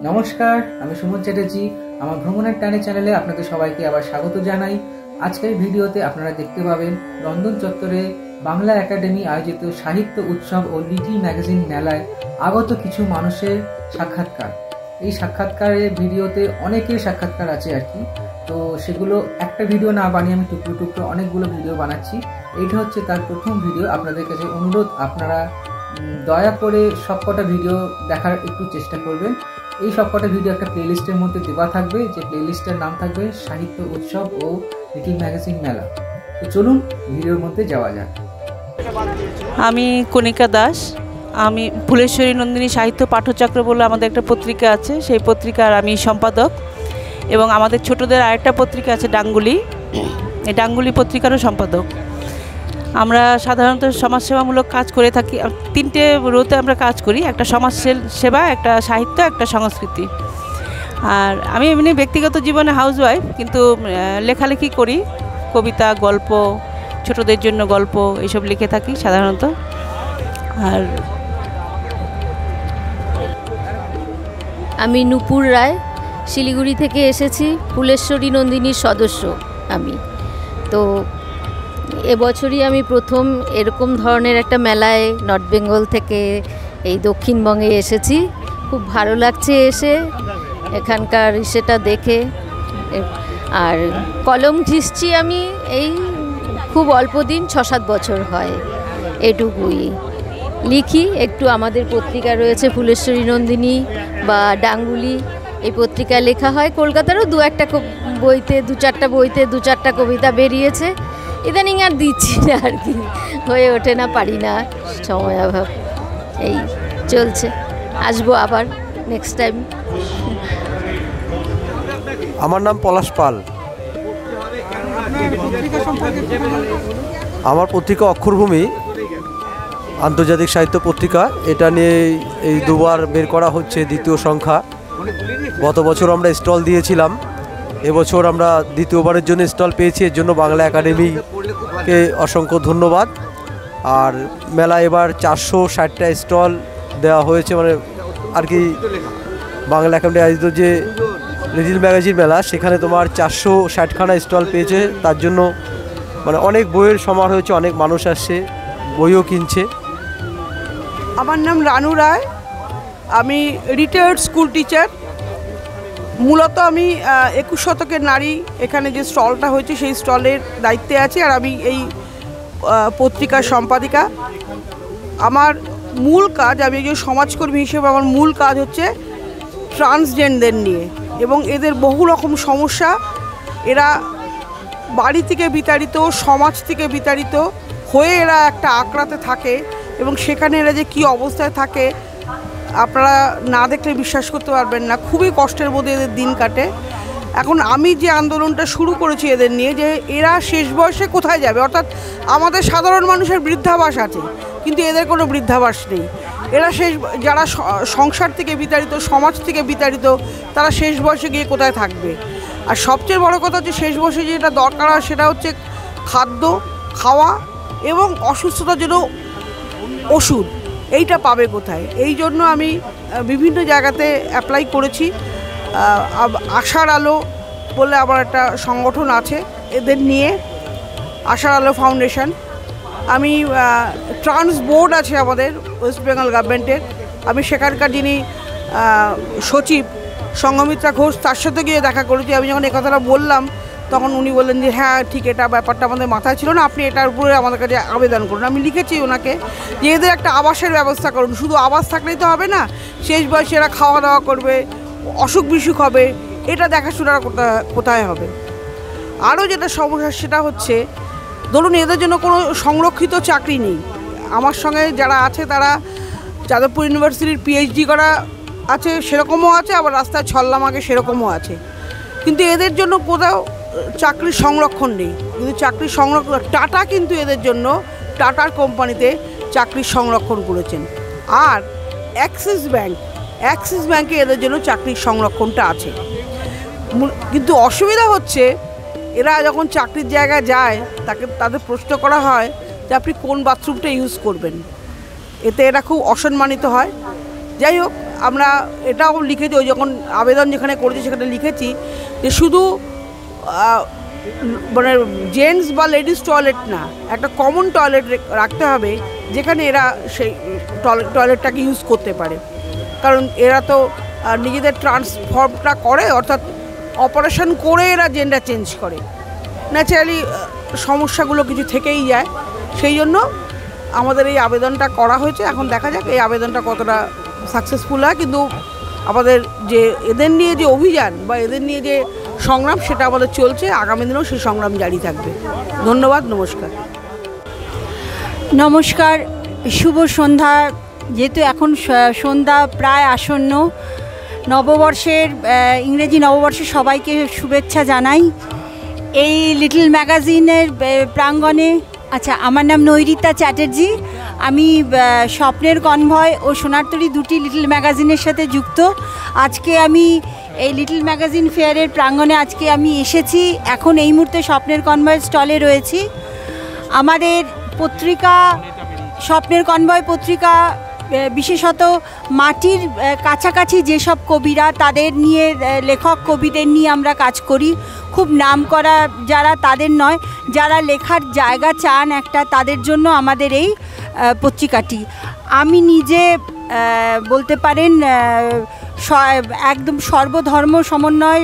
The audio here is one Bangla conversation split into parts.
নমস্কার, আমি সুমন চ্যাটার্জি। আমার ভ্রমণের টানে চ্যানেলে আপনাদের সবাইকে আবার স্বাগত জানাই। আজকের ভিডিওতে আপনারা দেখতে পাবেন লন্ডন চত্বরে বাংলা একাডেমি আয়োজিত সাহিত্য উৎসব ও লিটল ম্যাগাজিন মেলায় আগত কিছু মানুষের সাক্ষাৎকার। এই সাক্ষাৎকারের ভিডিওতে অনেকের সাক্ষাৎকার আছে আর কি, তো সেগুলো একটা ভিডিও না বানিয়ে আমি টুকরো টুকরো অনেকগুলো ভিডিও বানাচ্ছি। এইটা হচ্ছে তার প্রথম ভিডিও। আপনাদের কাছে অনুরোধ, আপনারা দয়া করে সবকটা ভিডিও দেখার একটু চেষ্টা করবেন। এই সবকটা ভিডিও একটা প্লেলিস্টের মধ্যে দেওয়া থাকবে, যে প্লেলিস্টের নাম থাকবে সাহিত্য উৎসব ও লিটল ম্যাগাজিন মেলা। তো চলুন ভিডিওর মধ্যে যাওয়া যাক। আমি কণিকা দাস। আমি ফুলেশ্বরী নন্দিনী সাহিত্য পাঠচক্র বলে আমাদের একটা পত্রিকা আছে, সেই পত্রিকার আমি সম্পাদক। এবং আমাদের ছোটদের আরেকটা পত্রিকা আছে ডাঙ্গুলি, এই ডাঙ্গুলি পত্রিকারও সম্পাদক। আমরা সাধারণত সমাজসেবামূলক কাজ করে থাকি। তিনটে রোতে আমরা কাজ করি, একটা সমাজ সেবা, একটা সাহিত্য, একটা সংস্কৃতি। আর আমি এমনি ব্যক্তিগত জীবনে হাউসওয়াইফ, কিন্তু লেখালেখি করি, কবিতা, গল্প, ছোটদের জন্য গল্প এইসব লিখে থাকি সাধারণত। আর আমি নূপুর রায়, শিলিগুড়ি থেকে এসেছি, ফুলেশ্বরী নন্দিনীর সদস্য আমি। তো এবছরই আমি প্রথম এরকম ধরনের একটা মেলায় নর্থ বেঙ্গল থেকে এই দক্ষিণবঙ্গে এসেছি। খুব ভালো লাগছে এসে, এখানকার সেটা দেখে। আর কলম ঘিসছি আমি এই খুব অল্প দিন, 6-7 বছর হয়, এটুকুই। লিখি একটু, আমাদের পত্রিকা রয়েছে ফুলেশ্বরী নন্দিনী বা ডাঙ্গুলি, এই পত্রিকায় লেখা হয়। কলকাতারও দু-চারটা বইতে 2-4টা কবিতা বেরিয়েছে। ইদানিং আর দিচ্ছি না আর কি, হয়ে ওঠে না, পারি না, সময় অভাব, এই চলছে। আসবো আবার নেক্সট টাইম। আমার নাম পলাশ পাল। আমার পত্রিকা অক্ষরভূমি, আন্তর্জাতিক সাহিত্য পত্রিকা। এটা নিয়ে এই 2বার বের করা হচ্ছে, দ্বিতীয় সংখ্যা। গত বছর আমরা স্টল দিয়েছিলাম, এবছর আমরা দ্বিতীয়বারের জন্য স্টল পেয়েছি, এর জন্য বাংলা একাডেমিকে অসংখ্য ধন্যবাদ। আর মেলা এবার 460টা স্টল দেওয়া হয়েছে, মানে আর কি বাংলা একাডেমি আয়োজিত যে লিটল ম্যাগাজিন মেলা, সেখানে তোমার 460খানা স্টল পেয়েছে। তার জন্য মানে অনেক বইয়ের সমার হয়েছে, অনেক মানুষ আসছে, বইও কিনছে। আমার নাম রানু রায়, আমি রিটায়ার্ড স্কুল টিচার। মূলত আমি 21 শতকের নারী, এখানে যে স্টলটা হয়েছে সেই স্টলের দায়িত্বে আছি। আর আমি এই পত্রিকার সম্পাদিকা। আমার মূল কাজ, আমি একজন সমাজকর্মী হিসেবে আমার মূল কাজ হচ্ছে ট্রান্সজেন্ডার নিয়ে, এবং এদের বহু রকম সমস্যা। এরা বাড়ি থেকে বিতাড়িত, সমাজ থেকে বিতাড়িত হয়ে এরা একটা আঁকড়াতে থাকে, এবং সেখানে এরা যে কী অবস্থায় থাকে আপনারা না দেখলে বিশ্বাস করতে পারবেন না। খুবই কষ্টের মধ্যে এদের দিন কাটে। এখন আমি যে আন্দোলনটা শুরু করেছি এদের নিয়ে, যে এরা শেষ বয়সে কোথায় যাবে, অর্থাৎ আমাদের সাধারণ মানুষের বৃদ্ধাবাস আছে, কিন্তু এদের কোনো বৃদ্ধাবাস নেই। এরা যারা সংসার থেকে বিতাড়িত, সমাজ থেকে বিতাড়িত, তারা শেষ বয়সে গিয়ে কোথায় থাকবে। আর সবচেয়ে বড় কথা হচ্ছে, শেষ বয়সে যেটা দরকার হয় সেটা হচ্ছে খাদ্য, খাওয়া এবং অসুস্থতার জন্য ওষুধ। এইটা পাবে কোথায়? এই জন্য আমি বিভিন্ন জায়গাতে অ্যাপ্লাই করেছি। আশার আলো বলে আমার একটা সংগঠন আছে, এদের নিয়ে, আশার আলো ফাউন্ডেশন। আমি ট্রান্স বোর্ড আছে আমাদের ওয়েস্ট বেঙ্গল গভর্নমেন্টের, আমি সেখানকার যিনি সচিব সঙ্গমিত্রা ঘোষ, তার সাথে গিয়ে দেখা করেছি। আমি যখন কথাটা বললাম তখন উনি বললেন যে হ্যাঁ ঠিক, এটা ব্যাপারটা আমাদের মাথায় ছিল না, আপনি এটার উপরে আমাদের কাছে আবেদন করুন। আমি লিখেছি ওনাকে যে এদের একটা আবাসের ব্যবস্থা করুন। শুধু আবাস থাকলেই তো হবে না, শেষ বয়সে এরা খাওয়া দাওয়া করবে, অসুখ বিসুখ হবে, এটা দেখাশোনা কোথায় হবে। আরও যেটা সমস্যা সেটা হচ্ছে, ধরুন এদের জন্য কোনো সংরক্ষিত চাকরি নেই। আমার সঙ্গে যারা আছে তারা যাদবপুর ইউনিভার্সিটির পিএইচডি করা আছে, সেরকমও আছে, আবার রাস্তায় ছল্লামাকে সেরকমও আছে, কিন্তু এদের জন্য কোথাও চাকরির সংরক্ষণ নেই। কিন্তু চাকরির সংরক্ষণ, টাটা কিন্তু এদের জন্য টাটার কোম্পানিতে চাকরির সংরক্ষণ করেছেন। আর অ্যাক্সিস ব্যাঙ্কে এদের জন্য চাকরির সংরক্ষণটা আছে। কিন্তু অসুবিধা হচ্ছে, এরা যখন চাকরির জায়গায় যায় তাদের প্রশ্ন করা হয় যে আপনি কোন বাথরুমটা ইউজ করবেন। এতে এরা খুব অসম্মানিত হয়। যাই হোক, আমরা এটাও লিখেছি, ওই যখন আবেদন যেখানে করেছি সেখানে লিখেছি যে শুধু মানে জেন্টস বা লেডিস টয়লেট না, একটা কমন টয়লেট রাখতে হবে যেখানে এরা সেই টয়লেটটাকে ইউজ করতে পারে। কারণ এরা তো নিজেদের ট্রান্সফর্মটা করে, অর্থাৎ অপারেশন করে এরা জেন্ডার চেঞ্জ করে, ন্যাচারালি সমস্যাগুলো কিছু থেকেই যায়। সেই জন্য আমাদের এই আবেদনটা করা হয়েছে। এখন দেখা যাক এই আবেদনটা কতটা সাকসেসফুল হয়, কিন্তু আমাদের যে এদের নিয়ে যে অভিযান বা এদের নিয়ে যে সংগ্রাম সেটা আমাদের চলছে, আগামী দিনেও সেই সংগ্রাম জারি থাকবে। ধন্যবাদ, নমস্কার। নমস্কার, শুভ সন্ধ্যা। যেহেতু এখন সন্ধ্যা প্রায় আসন্ন, নববর্ষের ইংরেজি নববর্ষে সবাইকে শুভেচ্ছা জানাই। এই লিটল ম্যাগাজিনের প্রাঙ্গণে, আচ্ছা, আমার নাম নৈরিতা চ্যাটার্জি। আমি স্বপ্নের কনভয় ও সোনারতরী দুটি লিটল ম্যাগাজিনের সাথে যুক্ত। আজকে আমি এই লিটল ম্যাগাজিন ফেয়ারের প্রাঙ্গণে আজকে আমি এসেছি। এখন এই মুহূর্তে স্বপ্নের কনভয় স্টলে রয়েছি। আমাদের পত্রিকা, স্বপ্নের কনভয় পত্রিকা, বিশেষত মাটির কাছাকাছি যেসব কবিরা, তাদের নিয়ে, লেখক কবিদের নিয়ে আমরা কাজ করি। খুব নাম করা যারা তাদের নয়, যারা লেখার জায়গা চান একটা, তাদের জন্য আমাদের এই পত্রিকাটি। আমি নিজে বলতে পারেন একদম সর্বধর্ম সমন্বয়,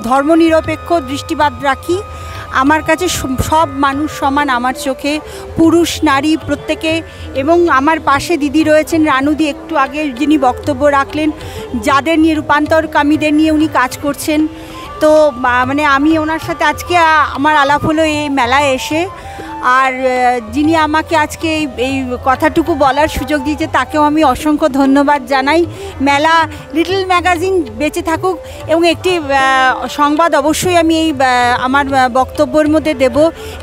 ধর্মনিরপেক্ষ দৃষ্টিপাত রাখি। আমার কাছে সব মানুষ সমান আমার চোখে, পুরুষ নারী প্রত্যেকে। এবং আমার পাশে দিদি রয়েছেন রানুদি, একটু আগে যিনি বক্তব্য রাখলেন, যাদের নিয়ে রূপান্তরকামীদের নিয়ে উনি কাজ করছেন। তো মানে আমি ওনার সাথে আজকে আমার আলাপ হলো এই মেলায় এসে। আর যিনি আমাকে আজকে এই কথাটুকু বলার সুযোগ দিয়েছে তাকেও আমি অসংখ্য ধন্যবাদ জানাই। মেলা লিটল ম্যাগাজিন বেঁচে থাকুক। এবং একটি সংবাদ অবশ্যই আমি এই আমার বক্তব্যের মধ্যে দেব।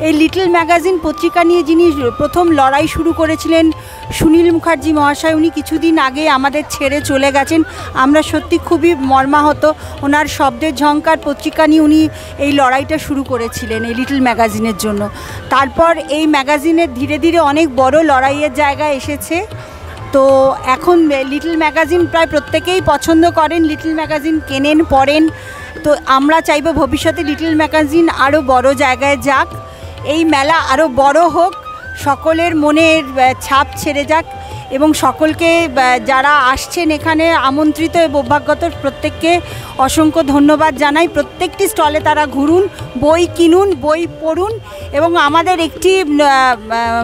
এই লিটল ম্যাগাজিন পত্রিকা নিয়ে যিনি প্রথম লড়াই শুরু করেছিলেন, সুনীল মুখার্জি মহাশয়, উনি কিছুদিন আগে আমাদের ছেড়ে চলে গেছেন। আমরা সত্যি খুবই মর্মাহত। ওনার শব্দের ঝংকার পত্রিকা নিয়ে উনি এই লড়াইটা শুরু করেছিলেন এই লিটল ম্যাগাজিনের জন্য। তারপর এই ম্যাগাজিনের ধীরে ধীরে অনেক বড় লড়াইয়ের জায়গায় এসেছে। তো এখন লিটল ম্যাগাজিন প্রায় প্রত্যেকেই পছন্দ করেন, লিটল ম্যাগাজিন কেনেন, পড়েন। তো আমরা চাইব ভবিষ্যতে লিটল ম্যাগাজিন আরও বড় জায়গায় যাক, এই মেলা আরও বড় হোক, সকলের মনের ছাপ ছেড়ে যাক। এবং সকলকে যারা আসছেন এখানে আমন্ত্রিত এবং অভ্যাগত প্রত্যেককে অসংখ্য ধন্যবাদ জানাই। প্রত্যেকটি স্টলে তারা ঘুরুন, বই কিনুন, বই পড়ুন। এবং আমাদের একটি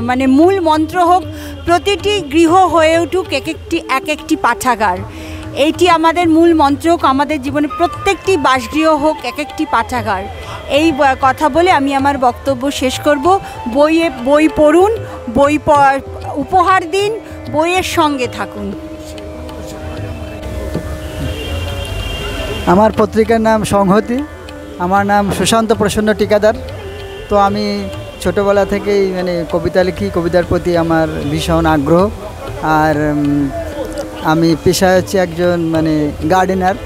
মানে মূল মন্ত্র হোক, প্রতিটি গৃহ হয়ে উঠুক এক একটি পাঠাগার। এইটি আমাদের মূল মন্ত্র হোক, আমাদের জীবনে প্রত্যেকটি বাসগৃহ হোক এক একটি পাঠাগার। এই কথা বলে আমি আমার বক্তব্য শেষ করব। বই পড়ুন, বই উপহার দিন, বইয়ের সঙ্গে থাকুন। আমার পত্রিকার নাম সংহতি। আমার নাম সুশান্ত প্রসন্ন টিকাদার। তো আমি ছোটোবেলা থেকেই মানে কবিতা লিখি, কবিতার প্রতি আমার ভীষণ আগ্রহ। আর আমি পেশায় হচ্ছে একজন মানে গার্ডেনার।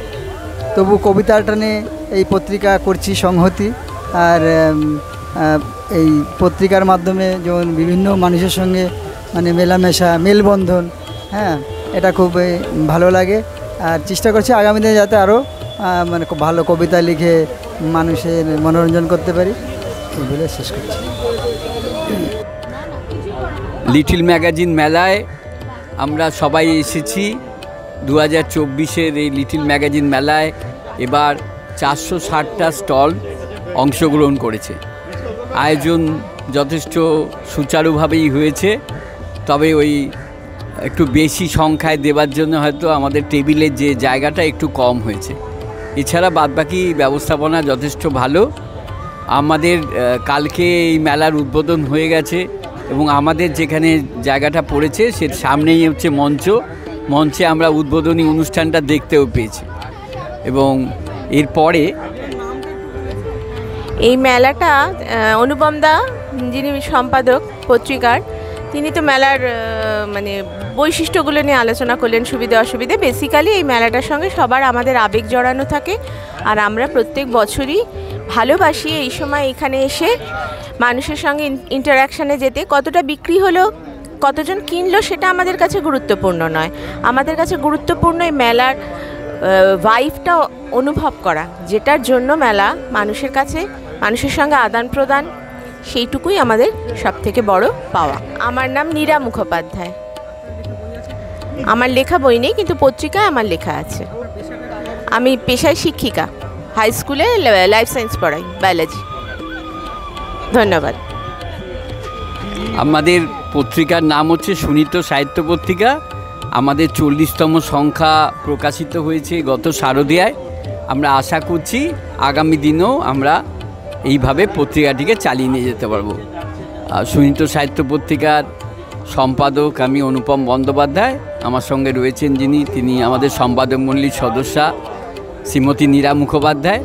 তবু কবিতাটা নিয়ে এই পত্রিকা করছি সংহতি। আর এই পত্রিকার মাধ্যমে যেমন বিভিন্ন মানুষের সঙ্গে মানে মেলামেশা, মেলবন্ধন, হ্যাঁ, এটা খুব ভালো লাগে। আর চেষ্টা করছি আগামী দিনে যাতে আরও মানে খুব ভালো কবিতা লিখে মানুষের মনোরঞ্জন করতে পারি। এই বলে শেষ করছি। লিটল ম্যাগাজিন মেলায় আমরা সবাই এসেছি। 2024-এর এই লিটল ম্যাগাজিন মেলায় এবার 460টা স্টল অংশগ্রহণ করেছে। আয়োজন যথেষ্ট সুচারুভাবেই হয়েছে। তবে ওই একটু বেশি সংখ্যায় দেওয়ার জন্য হয়তো আমাদের টেবিলের যে জায়গাটা একটু কম হয়েছে। এছাড়া বাদবাকি ব্যবস্থাপনা যথেষ্ট ভালো। আমাদের কালকে এই মেলার উদ্বোধন হয়ে গেছে এবং আমাদের যেখানে জায়গাটা পড়েছে সে সামনেই হচ্ছে মঞ্চে আমরা উদ্বোধনী অনুষ্ঠানটা দেখতেও পেয়েছি। এবং এরপরে এই মেলাটা অনুপম দা, যিনি সম্পাদক পত্রিকার, তিনি তো মেলার মানে বৈশিষ্ট্যগুলো নিয়ে আলোচনা করলেন, সুবিধা অসুবিধে। বেসিক্যালি এই মেলাটার সঙ্গে সবার আমাদের আবেগ জড়ানো থাকে। আর আমরা প্রত্যেক বছরই ভালোবাসি এই সময় এখানে এসে মানুষের সঙ্গে ইন্টারাকশানে যেতে। কতটা বিক্রি হলো, কতজন কিনলো সেটা আমাদের কাছে গুরুত্বপূর্ণ নয়। আমাদের কাছে গুরুত্বপূর্ণ এই মেলার ভাইবটা অনুভব করা, যেটার জন্য মেলা মানুষের কাছে, মানুষের সঙ্গে আদান প্রদান, সেইটুকুই আমাদের সবথেকে বড় পাওয়া। আমার নাম নীরা মুখোপাধ্যায়। আমার লেখা বই নেই, কিন্তু পত্রিকায় আমার লেখা আছে। আমি পেশায় শিক্ষিকা, হাই স্কুলে লাইফ সায়েন্স পড়াই, বায়োলজি। ধন্যবাদ। আমাদের পত্রিকার নাম হচ্ছে সুনীত সাহিত্য পত্রিকা। আমাদের 40তম সংখ্যা প্রকাশিত হয়েছে গত শারদীয়ায়। আমরা আশা করছি আগামী দিনেও আমরা এইভাবে পত্রিকাটিকে চালিয়ে নিয়ে যেতে পারবো। সুনীত সাহিত্য পত্রিকার সম্পাদক আমি অনুপম বন্দ্যোপাধ্যায়। আমার সঙ্গে রয়েছেন তিনি আমাদের সম্পাদক মণ্ডলীর সদস্যা শ্রীমতী নীরা মুখোপাধ্যায়।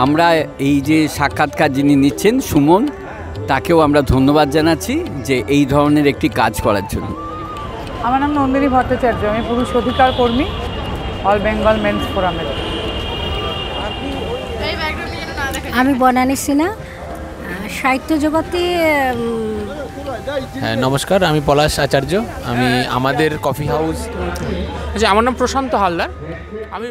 আমরা এই যে সাক্ষাৎকার যিনি নিচ্ছেন সুমন, তাকেও আমরা ধন্যবাদ জানাচ্ছি যে এই ধরনের একটি কাজ করার জন্য। আমার নাম নন্দিনী ভট্টাচার্য, আমি পুরুষ অধিকার কর্মী, অল বেঙ্গল মেন্স ফোরামের। আমি বনানী সিনহা, সাহিত্য জগতে। হ্যাঁ নমস্কার, আমি পলাশ আচার্য, আমি আমাদের কফি হাউস। আচ্ছা, আমার নাম প্রশান্ত হালদার। আমি